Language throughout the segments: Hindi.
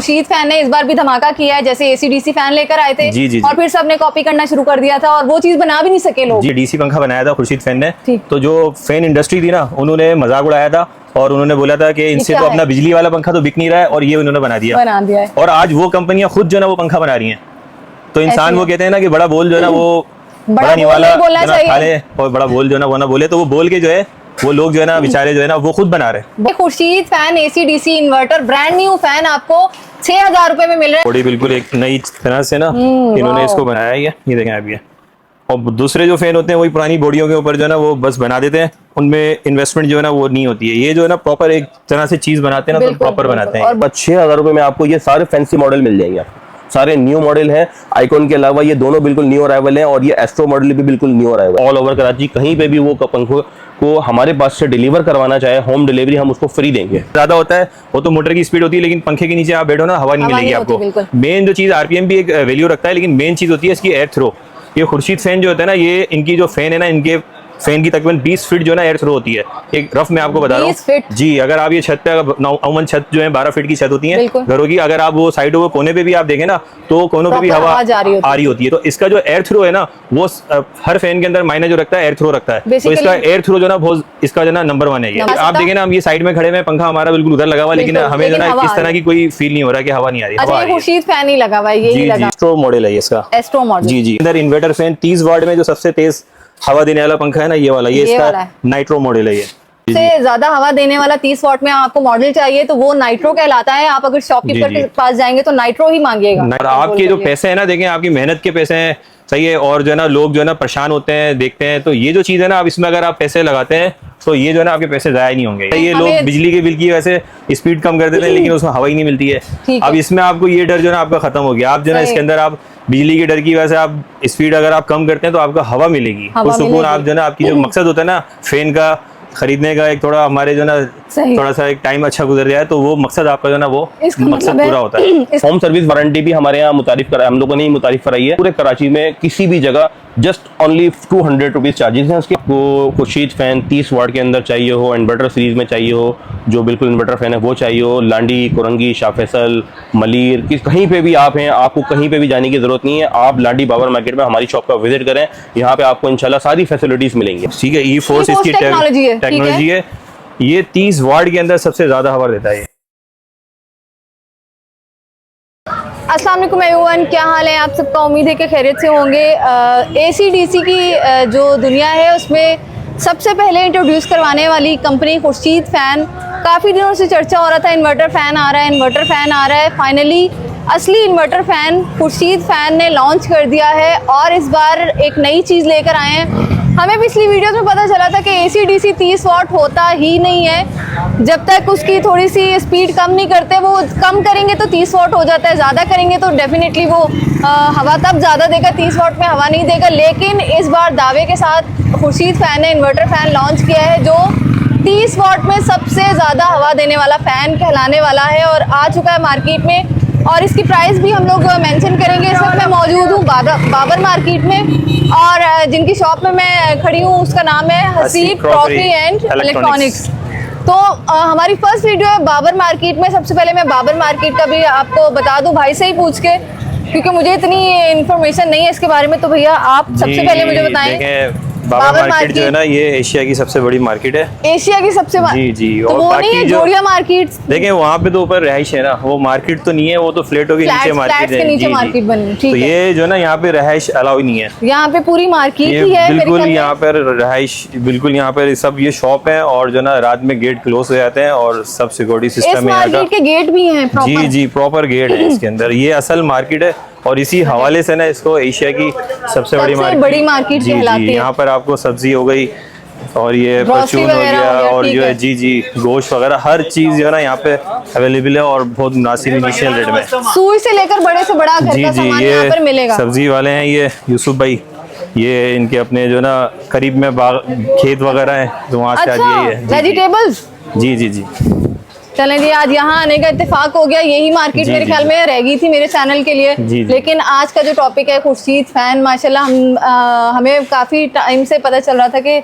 खुर्शीद फैन ने इस बार भी धमाका किया है, जैसे AC/DC फैन लेकर आए थे जी। और फिर सबने कॉपी करना शुरू कर दिया था और वो चीज बना भी नहीं सके लोग। जी, DC पंखा बनाया था खुर्शीद फैन ने। ठीक। तो जो फैन इंडस्ट्री थी ना, उन्होंने मजाक उड़ाया था और उन्होंने बोला था कि इनसे तो अपना बिजली वाला पंखा तो बिक नहीं रहा है, और ये उन्होंने बना दिया है। और आज वो कंपनियां खुद जो है ना वो पंखा बना रही हैं। तो इंसान वो कहते हैं ना कि बड़ा बोल जो है ना वो बड़ा निवाला खा ले, और बड़ा बोल जो है ना वो ना बोले। तो वो बोल के जो है वो लोग जो है ना बेचारे जो है ना वो खुद बना रहे हैं। Khurshid fan AC/DC inverter brand new fan आपको 6000 रुपए में मिल रहा है। बॉडी बिल्कुल एक नई तरह से ना इन्होंने इसको बनाया है। ये देखें आप, ये और दूसरे जो फैन होते हैं वही पुरानी बॉडियों के ऊपर जो है ना वो बस बना देते हैं, उनमें इन्वेस्टमेंट जो है ना वो नहीं होती है। ये जो है ना प्रॉपर एक तरह से चीज बनाते हैं ना, तो प्रॉपर बनाते हैं। और 6000 रुपए में आपको ये सारे फैंसी मॉडल मिल जाएंगे, सारे न्यू मॉडल है। आइकॉन के अलावा ये दोनों बिल्कुल न्यू अराइवल है और ये एस्ट्रो मॉडल भी बिल्कुल new arrival. All over Karachi कहीं पे भी वो पंखों को हमारे पास से डिलीवर करवाना चाहे, होम डिलीवरी हम उसको फ्री देंगे। ज्यादा होता है वो तो मोटर की स्पीड होती है, लेकिन पंखे के नीचे आप बैठो ना हवा नहीं मिलेगी आपको। मेन जो चीज RPM भी एक वैल्यू रखता है, लेकिन मेन चीज होती है इसकी एयर थ्रो। ये खुर्शीद फैन जो होता है ना, ये इनकी जो फैन है ना, इनके फैन की तकरीबन 20 फीट जो है ना एयर थ्रो होती है। एक रफ में आपको बता रहा हूँ जी। अगर आप ये छत पे, अमूमन छत जो है 12 फीट की छत होती है घरों की, अगर आप वो साइडों के कोने पे भी आप देखें ना, तो कोनों पे भी हवा आ रही होती है। तो इसका जो एयर थ्रो है ना, वो हर फैन के अंदर मायने जो रखता है एयर थ्रो रखता है। तो इसका एयर थ्रो जो ना बहुत इसका जो ना नंबर 1 है। आप देखें ना, हम ये साइड में खड़े हैं, पंखा हमारा बिल्कुल उधर लगा हुआ, लेकिन हमें जो ना इस तरह की कोई फील नहीं हो रहा कि हवा नहीं आ रही। खुर्शीद फैन ही लगा हुआ है, यही लगा। एस्ट्रो मॉडल है इसका, एस्ट्रो मॉडल। जी। अंदर इन्वर्टर फैन 30 वाट में जो सबसे तेज हवा देने वाला पंखा है ना, ये वाला, ये इसका नाइट्रो मॉडल है। ये से ज्यादा हवा देने वाला 30 वाट में आपको मॉडल चाहिए तो वो नाइट्रो कहलाता है। आप अगर शॉपकीपर के पास जाएंगे तो नाइट्रो ही मांगिएगा। आपके जो पैसे है ना, देखें आपकी मेहनत के पैसे हैं, सही है। और जो है ना लोग जो है ना परेशान होते हैं, देखते हैं। तो ये जो चीज है ना, अब इसमें अगर आप पैसे लगाते हैं तो ये जो है ना आपके पैसे जाया नहीं होंगे। ये लोग बिजली के बिल की वैसे स्पीड कम कर देते हैं, लेकिन उसमें हवा ही नहीं मिलती है। अब इसमें आपको ये डर जो है ना आपका खत्म हो गया। आप जो है ना इसके अंदर आप बिजली के डर की वजह से आप स्पीड अगर आप कम करते हैं तो आपको हवा मिलेगी, तो सुकून। आप जो है ना आपकी जो मकसद होता है ना फैन का खरीदने का, एक थोड़ा हमारे जो ना थोड़ा सा एक टाइम अच्छा गुजर जाए, तो वो मकसद आपका जो ना वो मकसद पूरा होता है। होम सर्विस वारंटी भी हमारे यहाँ मुतारिफ करा है, हम लोगों ने ही मुतारिफ कराई है। पूरे कराची में किसी भी जगह जस्ट ओनली 200 रुपीज चार्जेस हैं उसके। आपको खुर्शीद फैन 30 वाट के अंदर चाहिए हो, इन्वर्टर सीरीज में चाहिए हो, जो बिल्कुल इन्वर्टर फैन है वो चाहिए हो, लांडी, कुरंगी, शाह फैसल, मलीर, कहीं पे भी आप हैं, आपको कहीं पे भी जाने की जरूरत नहीं है। आप लांडी बाबर मार्केट में हमारी शॉप का विजिट करें, यहाँ पे आपको इंशाल्लाह सारी फैसिलिटीज मिलेंगी। ठीक है, E-फोर्स इसकी टेक्नोलॉजी है। ये 30 वाट के अंदर सबसे ज्यादा हवा देता है। अस्सलाम वालेकुम एवरीवन, क्या हाल है आप सबका? उम्मीद है कि खैरियत से होंगे। AC/DC की जो दुनिया है उसमें सबसे पहले इंट्रोड्यूस करवाने वाली कंपनी खुर्शीद फैन। काफ़ी दिनों से चर्चा हो रहा था इन्वर्टर फ़ैन आ रहा है, इन्वर्टर फ़ैन आ रहा है। फाइनली असली इन्वर्टर फ़ैन खुर्शीद फैन ने लॉन्च कर दिया है और इस बार एक नई चीज़ लेकर आए हैं। हमें पिछली वीडियोस में पता चला था कि AC/DC 30 वाट होता ही नहीं है। जब तक उसकी थोड़ी सी स्पीड कम नहीं करते, वो कम करेंगे तो 30 वाट हो जाता है, ज़्यादा करेंगे तो डेफिनेटली वो हवा तब ज़्यादा देगा, 30 वाट में हवा नहीं देगा। लेकिन इस बार दावे के साथ खुर्शीद फैन ने इन्वर्टर फ़ैन लॉन्च किया है जो 30 वाट में सबसे ज़्यादा हवा देने वाला फ़ैन कहलाने वाला है और आ चुका है मार्केट में। और इसकी प्राइस भी हम लोग मेंशन करेंगे। इस वक्त मैं मौजूद हूँ बाबर मार्केट में और जिनकी शॉप में मैं खड़ी हूँ उसका नाम है हसीब क्रॉकरी एंड इलेक्ट्रॉनिक्स। तो हमारी फर्स्ट वीडियो है बाबर मार्केट में। सबसे पहले मैं बाबर मार्केट का भी आपको बता दूं भाई से ही पूछ के, क्योंकि मुझे इतनी इन्फॉर्मेशन नहीं है इसके बारे में। तो भैया आप सबसे पहले मुझे बताएं। बाबर मार्केट जो है ना, ये एशिया की सबसे बड़ी मार्केट है। एशिया की सबसे जी। तो और वो बाकी नहीं है जो जोड़िया मार्केट, देखें वहाँ पे तो ऊपर रहाइश है ना, वो मार्केट तो नहीं है, वो तो फ्लैटों के नीचे मार्केट है। नीचे मार्केट बनी। तो ये जो है ना यहाँ पे रहाइश अलाउ ही नहीं है, यहाँ पे पूरी मार्केट ही है बिल्कुल। यहाँ पर रहाइश बिल्कुल, यहाँ पर सब ये शॉप है और जो ना रात में गेट क्लोज हो जाते हैं और सब सिक्योरिटी सिस्टम है। मार्केट के गेट भी हैं प्रॉपर। जी, प्रॉपर गेट है इसके अंदर। ये असल मार्केट है और इसी हवाले से ना इसको एशिया की सबसे बड़ी मार्केट कहलाती है। यहाँ पर आपको सब्जी हो गई और ये परचून हो गया और जो है जी गोश्त वगैरह हर चीज जो है ना यहाँ पे अवेलेबल है और बहुत मुनासिब इनिशियल रेट में। सुई से लेकर बड़े से बड़ा घर का सामान यहाँ पर मिलेगा। सब्जी वाले हैं ये यूसुफ भाई, ये इनके अपने जो ना करीब में खेत वगैरह है, तो वहाँ से आज यही है वेजिटेबल्स। जी। चलें जी, आज यहाँ आने का इत्तेफाक हो गया। यही मार्केट मेरे ख्याल में रह गई थी मेरे चैनल के लिए। लेकिन आज का जो टॉपिक है खुर्शीद फैन, माशाल्लाह हमें काफ़ी टाइम से पता चल रहा था कि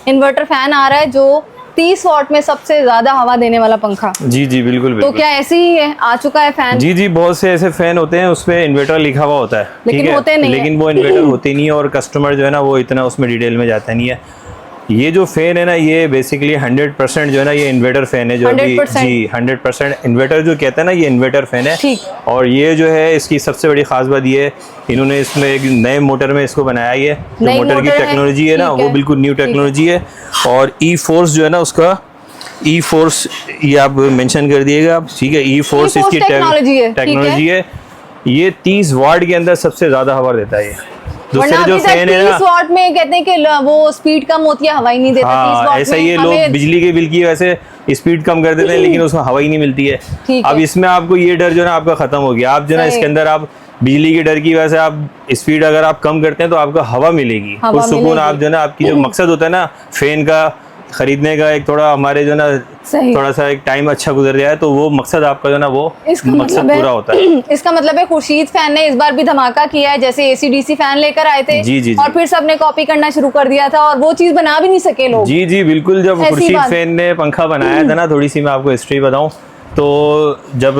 इन्वर्टर फैन आ रहा है जो 30 वॉट में सबसे ज्यादा हवा देने वाला पंखा। जी जी बिल्कुल तो बिल्कुल। क्या ऐसे ही है, आ चुका है फैन? जी जी, बहुत से ऐसे फैन होते हैं उसपे इन्वर्टर लिखा हुआ होता है, लेकिन ठीक है, होते नहीं लेकिन वो इन्वर्टर होते नहीं है और कस्टमर जो है ना वो इतना उसमें डिटेल में जाता नहीं है। ये जो फैन है ना ये बेसिकली 100% जो है ना ये इन्वर्टर फैन है, जो अभी 100%? जी 100% इन्वर्टर जो कहते हैं ना ये इन्वर्टर फैन है। ठीक। और ये जो है इसकी सबसे बड़ी खास बात ये है इन्होंने इसमें एक नए मोटर में इसको बनाया है। जो नई मोटर की मोटर है, टेक्नोलॉजी है ना ठीक वो है, बिल्कुल न्यू ठीक है। टेक्नोलॉजी है। और ई फोर्स जो है ना उसका ई फोर्स ये आप मेंशन कर दिएगा आप, ठीक है। ई फोर्स E-Force इसकी टेक्नोलॉजी है, ठीक है। टेक्नोलॉजी है। ये 30 वाट के अंदर सबसे ज्यादा हवा देता है ये। वरना दूसरे जो अभी तक फैन है ना 30 वॉट में कहते हैं कि वो स्पीड कम होती है, हवा ही नहीं देता। 30 हाँ वॉट ऐसा में ही है, लोग हमें बिजली के बिल की वैसे स्पीड कम कर देते हैं लेकिन उसमें हवा ही नहीं मिलती है। ठीक अब है। इसमें आपको ये डर जो है ना आपका खत्म हो गया। आप जो है ना सही। इसके अंदर आप बिजली के डर की वजह से आप स्पीड अगर आप कम करते हैं तो आपको हवा मिलेगी, हवा पुरसुकून। मिलेगी। आप जो है ना आपकी जो मकसद होता है ना फैन का खरीदने का, एक थोड़ा हमारे जो है ना सही। थोड़ा सा एक टाइम अच्छा गुजर जाए तो वो मकसद आपका जो है ना वो इसका मकसद मतलब पूरा होता है। इसका मतलब है खुर्शीद फैन ने इस बार भी धमाका किया है, जैसे एसी-डीसी फैन लेकर आए थे जी, जी, जी। और फिर सबने कॉपी करना शुरू कर दिया था और वो चीज बना भी नहीं सके लोग। जी जी बिल्कुल। जब ऐसी खुर्शीद बात। फैन ने पंखा बनाया था ना, थोड़ी सी मैं आपको हिस्ट्री बताऊं तो जब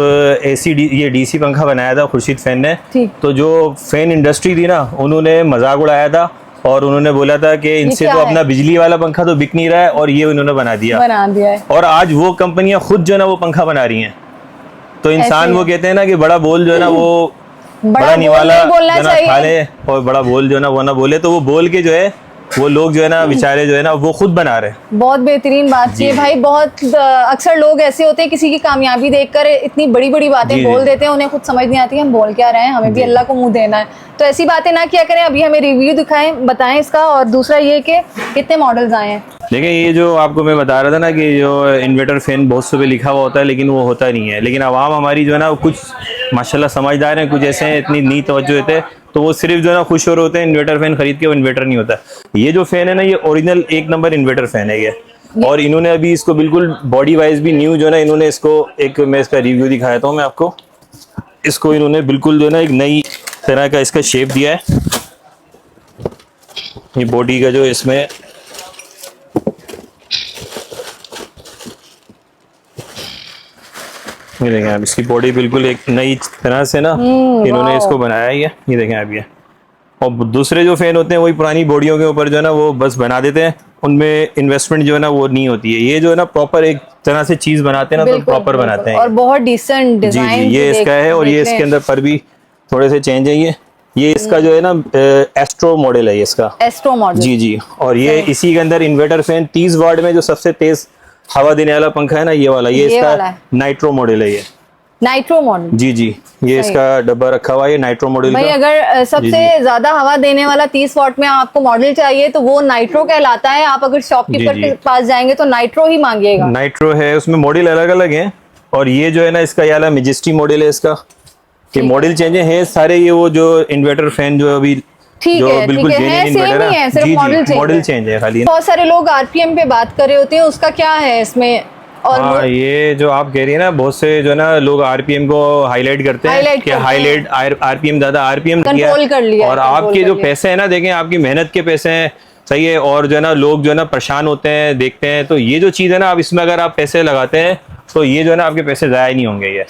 ये डीसी पंखा बनाया था खुर्शीद फैन ने, ठीक। तो जो फैन इंडस्ट्री थी ना उन्होंने मजाक उड़ाया था और उन्होंने बोला था कि इनसे क्या तो है? अपना बिजली वाला पंखा तो बिक नहीं रहा है और ये उन्होंने बना दिया। है। और आज वो कंपनियां खुद जो है ना वो पंखा बना रही हैं। तो इंसान ऐसे वो है। कहते हैं ना कि बड़ा बोल जो है ना वो बड़ा बोल निवाला नहीं बोलना जो है ना चाहिए। खा ले, और बड़ा बोल जो है ना वो ना बोले। तो वो बोल के जो है वो लोग जो है ना बेचारे जो है ना वो खुद बना रहे हैं। बहुत बेहतरीन बात जी, की है जी। भाई। बहुत अक्सर लोग ऐसे होते हैं किसी की कामयाबी देखकर इतनी बड़ी बड़ी बातें जी, बोल जी। देते हैं, उन्हें खुद समझ नहीं आती हम बोल क्या रहे हैं, हमें भी अल्लाह को मुंह देना है। तो ऐसी बातें ना किया करें। अभी हमें रिव्यू दिखाएं, बताएं इसका। और दूसरा ये कि कितने मॉडल्स आए हैं। देखिए ये जो आपको मैं बता रहा था ना कि जो इन्वर्टर फैन बहुत से पे लिखा हुआ होता है लेकिन वो होता नहीं है। लेकिन आवाम हमारी जो है ना वो कुछ माशाल्लाह समझदार हैं, कुछ ऐसे हैं इतनी नी तवज्जो देते हैं तो वो सिर्फ जो है ना खुश हो रहे होते हैं इन्वर्टर फैन खरीद के। वो इन्वर्टर नहीं होता। ये जो फैन है ना ये ओरिजिनल 1 नंबर इन्वर्टर फैन है ये। और इन्होंने अभी इसको बिल्कुल बॉडी वाइज भी न्यू जो है ना इन्होंने इसको एक मैं इसका रिव्यू दिखाया हूँ मैं आपको। इसको इन्होंने बिल्कुल जो है ना एक नई तरह का इसका शेप दिया है। ये बॉडी का जो इसमें ये देखें आप, इसकी बॉडी बिल्कुल एक नई तरह से ना इन्होंने इसको बनाया है। ये देखें आप ये। और दूसरे जो फैन होते हैं वही पुरानी बॉडियों के ऊपर जो है ना वो बस बना देते हैं, उनमें इन्वेस्टमेंट जो है ना वो नहीं होती है। ये जो है ना प्रॉपर एक तरह से चीज बनाते हैं ना तो बिल्कुल, प्रॉपर बिल्कुल। बनाते हैं। और बहुत डिसेंट जी डिजाइन। जी ये इसका है। और ये इसके अंदर पर भी थोड़े से चेंज है। ये इसका जो है ना एस्ट्रो मॉडल है ये इसका। Astro model. जी जी। और ये इसी के अंदर इन्वर्टर फैन 30 वाट में जो सबसे तेज हवा देने वाला पंखा है ना ये वाला, ये वाला इसका है। नाइट्रो मॉडल है ये। Nitro model. जी जी ये इसका डब्बा रखा हुआ है नाइट्रो मॉडल भाई का। अगर जी, सबसे जी। ज्यादा हवा देने वाला 30 वॉट में आपको मॉडल चाहिए तो वो नाइट्रो कहलाता है। आप अगर शॉपकीपर जी, के जी। पास जाएंगे तो नाइट्रो ही मांगिएगा। नाइट्रो है, उसमें मॉडल अलग अलग हैं। और ये जो है ना इसका ये वाला मेजेस्टी मॉडल है इसका। ये मॉडल चेंज है सारे। ये वो जो इन्वर्टर फैन जो अभी ठीक जो है, बिल्कुल ठीक है, जेन्युइन सेम इन्वर्टर ही है, सिर्फ मॉडल चेंज है खाली। बहुत सारे लोग आरपीएम पे बात कर रहे होते हैं, उसका क्या है इसमें? और हाँ ये जो आप कह रही है ना बहुत से जो है ना लोग आरपीएम को हाईलाइट करते हैं कि हाईलाइट आरपीएम ज्यादा आरपीएम कंट्रोल कर लिया और आपके जो पैसे हैं ना देखें आपकी मेहनत के पैसे हैं, सही है। और जो है ना लोग जो है ना परेशान होते हैं देखते हैं। तो ये जो चीज है ना आप इसमें अगर आप पैसे लगाते हैं तो ये जो है ना आपके पैसे जाया नहीं होंगे ये।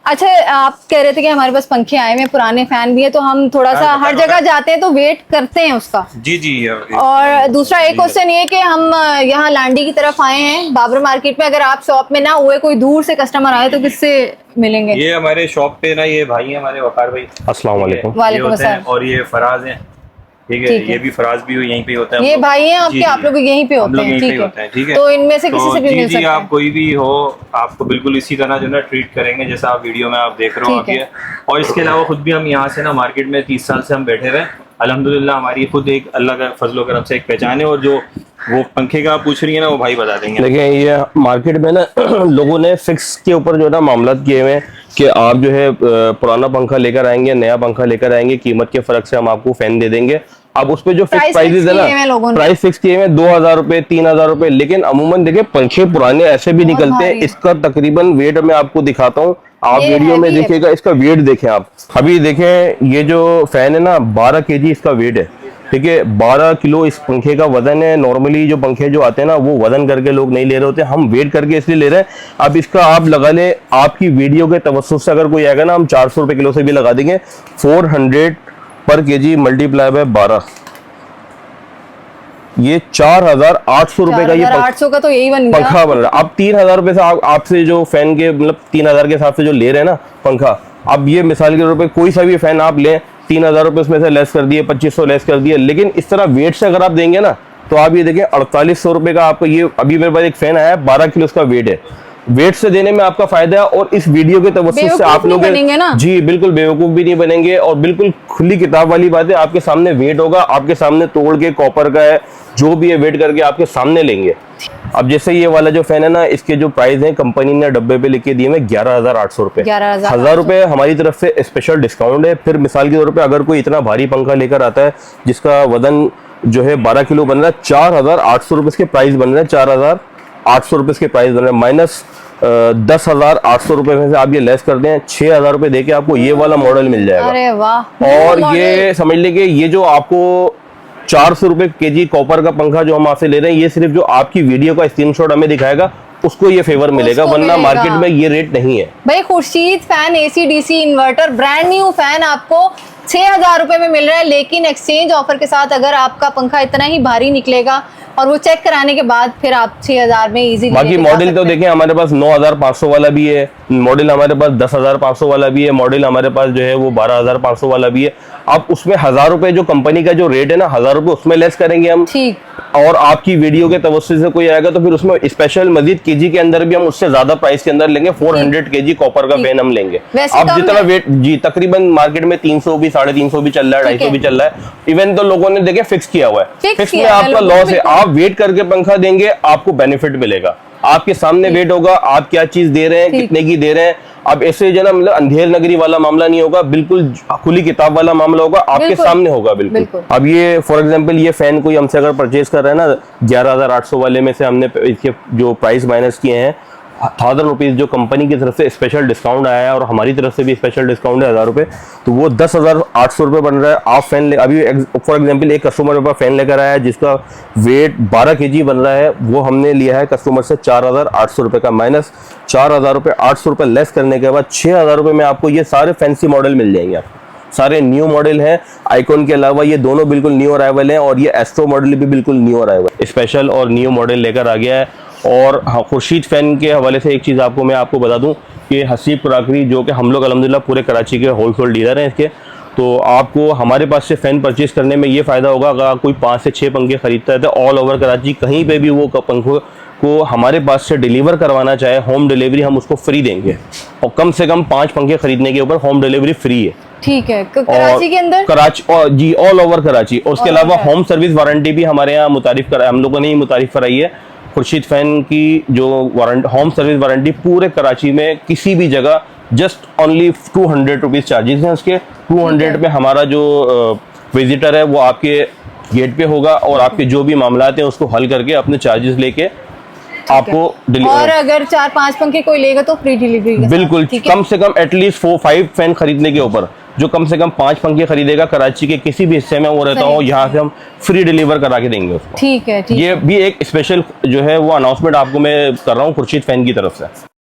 अच्छा आप कह रहे थे कि हमारे पास पंखे आए हुए पुराने फैन भी है तो हम थोड़ा सा हर जगह जाते हैं तो वेट करते हैं उसका। जी जी। और दूसरा एक क्वेश्चन ये कि हम यहाँ लांडी की तरफ आए हैं बाबर मार्केट में, अगर आप शॉप में ना हुए कोई दूर से कस्टमर आए तो किससे मिलेंगे? ये हमारे शॉप पे ना ये भाई हैं हमारे वकार भाई। अस्सलाम वालेकुम। वालेकुम अस्सलाम। और ये फराज हैं, ठीक है। ठीक है। ये भी फराज भी यहीं पे होता है। ये भाई हैं आपके, जी, आप लोग यहीं पे हम होते लोग हैं, यहीं ठीक पे है। होते हैं, ठीक है। तो इनमें से किसी से भी जी मिल जी सकते आप हैं। कोई भी हो आपको बिल्कुल इसी तरह जो है ना ट्रीट करेंगे जैसा आप वीडियो में आप देख रहे हो आप ठीक है। ये। और इसके अलावा खुद भी हम यहाँ से ना मार्केट में 30 साल से हम बैठे हुए हैं। अल्हम्दुलिल्लाह हमारी खुद एक अल्लाह का फजलो करम से एक पहचान है। और जो वो पंखे का आप पूछ रही है ना वो भाई बता देंगे। देखिए ये मार्केट में ना लोगों ने फिक्स के ऊपर जो है ना मामला किए हुए हैं कि आप जो है पुराना पंखा लेकर आएंगे, नया पंखा लेकर आएंगे, कीमत के फर्क से हम आपको फैन दे देंगे। अब उस पे जो फिक्स प्राइस प्राइसेस है फिक्स किए हुए हैं लोगों ना, ने। प्राइस फिक्स किए हुए 2000 रुपए 3000 रुपए। लेकिन अमूमन देखिए पंखे पुराने ऐसे भी बहुत निकलते हैं। भारी। इसका तकरीबन वेट मैं आपको दिखाता हूँ, आप ये वीडियो में heavy है। देखिएगा। इसका वेट देखें आप। अभी देखें ये जो फैन है ना 12 kg इसका वेट है। ठीक है। 12 किलो इस पंखे का वजन है। नॉर्मली जो पंखे जो आते हैं ना वो वजन करके लोग नहीं ले रहे होते, हम वेट करके इसलिए ले रहे हैं। अब इसका आप लगा ले, आपकी वीडियो के तवज्जुह से अगर कोई आएगा ना, हम 400 रुपए किलो से भी लगा देंगे। 400 पर केजी मल्टीप्लाई बाय 12, ये 4,800 रुपए का ये 800 का तो यही बन गया। पंखा बन रहा है। अब 3,000 रुपए से आपसे जो फैन के मतलब 3,000 के हिसाब से जो ले रहे हैं ना पंखा, अब ये मिसाल के तौर पे कोई सा भी फैन आप लें, 3,000 रुपए उसमें से लेस कर दिए, 2,500 लेस कर दिए। लेकिन इस तरह वेट से अगर आप देंगे ना तो आप ये देखें 4,800 रुपए का आपको ये, अभी मेरे पास एक फैन आया है 12 किलो उसका वेट है। वेट से देने में आपका फायदा है, और इस वीडियो के तवज्जुह से आप लोग जी बिल्कुल बेवकूफ भी नहीं बनेंगे, और बिल्कुल खुली किताब वाली बात है। आपके सामने वेट होगा, आपके सामने तोड़ के कॉपर का है जो भी है वेट करके आपके सामने लेंगे। अब जैसे ये वाला जो फैन है ना, इसके जो प्राइस है कंपनी ने डब्बे पे लिख के दिए हैं 11,800 रुपए। 1,000 रुपए हमारी तरफ से स्पेशल डिस्काउंट है। फिर मिसाल के तौर पे अगर कोई इतना भारी पंखा लेकर आता है जिसका वजन जो है 12 किलो बन रहा है, 4,800 रुपए इसके प्राइस बन रहे हैं, 4,800 रुपए इसके प्राइस बन रहे हैं, माइनस 10,800 रुपए में से आप ये लेस कर दें, 6,000 रुपए देके आपको ये वाला मॉडल मिल जाएगा। अरे वाह। और ये समझ लीजिए ये जो आपको 400 रुपए केजी कॉपर का पंखा जो हम आपसे ले रहे हैं, ये सिर्फ जो आपकी वीडियो का स्क्रीनशॉट हमें दिखाएगा उसको ये फेवर मिलेगा, वरना मार्केट में ये रेट नहीं है भाई। Khurshid fan AC DC inverter brand new fan आपको 6,000 रुपए में मिल रहा है, लेकिन एक्सचेंज ऑफर के साथ अगर आपका पंखा इतना ही भारी निकलेगा और वो चेक कराने के बाद फिर आप 6,000 में इजीली। बाकी मॉडल तो देखें हमारे पास 9,500 वाला भी है, मॉडल हमारे पास 10,500 वाला भी है, मॉडल हमारे पास जो है वो 12,500 वाला भी है। अब उसमें 1,000 रुपए जो कंपनी का जो रेट है ना, 1,000 रुपए उसमें लेस करेंगे हम, ठीक। और आपकी वीडियो के तवज्जुह से कोई आएगा तो फिर उसमें स्पेशल मजीद केजी के अंदर भी हम उससे ज्यादा प्राइस के अंदर लेंगे। 400 केजी कॉपर का फैन हम लेंगे। अब जितना वेट जी तकरीबन मार्केट में 300 भी 350 भी चल रहा है, 250 भी चल रहा है। इवन तो लोगों ने देखे फिक्स किया हुआ है, फिक्स में आपका लॉस है। आप वेट करके पंखा देंगे आपको बेनिफिट मिलेगा, आपके सामने वेट होगा, आप क्या चीज दे रहे हैं, कितने की दे रहे हैं। अब ऐसे जो ना मतलब अंधेर नगरी वाला मामला नहीं होगा, बिल्कुल खुली किताब वाला मामला होगा, आपके सामने होगा बिल्कुल। अब ये फॉर एग्जांपल ये फैन कोई हमसे अगर परचेज कर रहा है ना, 11,800 वाले में से हमने इसके जो प्राइस माइनस किए हैं 1,000 रुपीज जो कंपनी की तरफ से स्पेशल डिस्काउंट आया है और हमारी तरफ से भी स्पेशल डिस्काउंट है 1,000 रुपए, तो वो 10,800 रुपए बन रहा है। आप फैन अभी फॉर एग्जांपल एक कस्टमर मेरे पास फैन लेकर आया है जिसका वेट 12 केजी बन रहा है, वो हमने लिया है कस्टमर से 4,800 रुपए का, माइनस 4,000 रुपए 800 रुपए लेस करने के बाद 6,000 रुपए में आपको ये सारे फैंसी मॉडल मिल जाएंगे। आपको सारे न्यू मॉडल हैं, आइकॉन के अलावा ये दोनों बिल्कुल न्यू अराइवल हैं, और ये एस्ट्रो मॉडल भी बिल्कुल न्यू अराइवल स्पेशल और न्यू मॉडल लेकर आ गया है। और हाँ, खुर्शीद फैन के हवाले से एक चीज़ आपको बता दूं कि हसीब क्राकरी जो कि हम लोग अल्हम्दुलिल्लाह पूरे कराची के होलसेल डीलर हैं इसके, तो आपको हमारे पास से फ़ैन परचेज करने में ये फ़ायदा होगा अगर कोई 5 से 6 पंखे खरीदता है तो ऑल ओवर कराची कहीं पे भी वो पंखों को हमारे पास से डिलीवर करवाना चाहे, होम डिलीवरी हम उसको फ्री देंगे, और कम से कम 5 पंखे खरीदने के ऊपर होम डिलीवरी फ्री है। ठीक है। कराची के अंदर कराची और जी ऑल ओवर कराची, और उसके अलावा होम सर्विस वारंटी भी हमारे यहाँ हम लोगों ने ही मुतारिफ कराई है। खुर्शीद फैन की जो होम सर्विस वारंटी पूरे कराची में किसी भी जगह जस्ट ओनली 200 रुपीज चार्जेस हैं उसके। 200 पे हमारा जो विजिटर है वो आपके गेट पे होगा, और आपके जो भी मामलात हैं उसको हल करके अपने चार्जेस लेके आपको और अगर 4-5 पंखे कोई लेगा तो फ्री डिलीवरी बिल्कुल। कम से कम एटलीस्ट 4-5 फैन खरीदने के ऊपर जो कम से कम 5 पंखे खरीदेगा कराची के किसी भी हिस्से में वो रहता हो, यहाँ से हम फ्री डिलीवर करा के देंगे उसको। ठीक है। ये भी एक स्पेशल जो है वो अनाउंसमेंट आपको मैं कर रहा हूँ खुर्शीद फैन की तरफ से।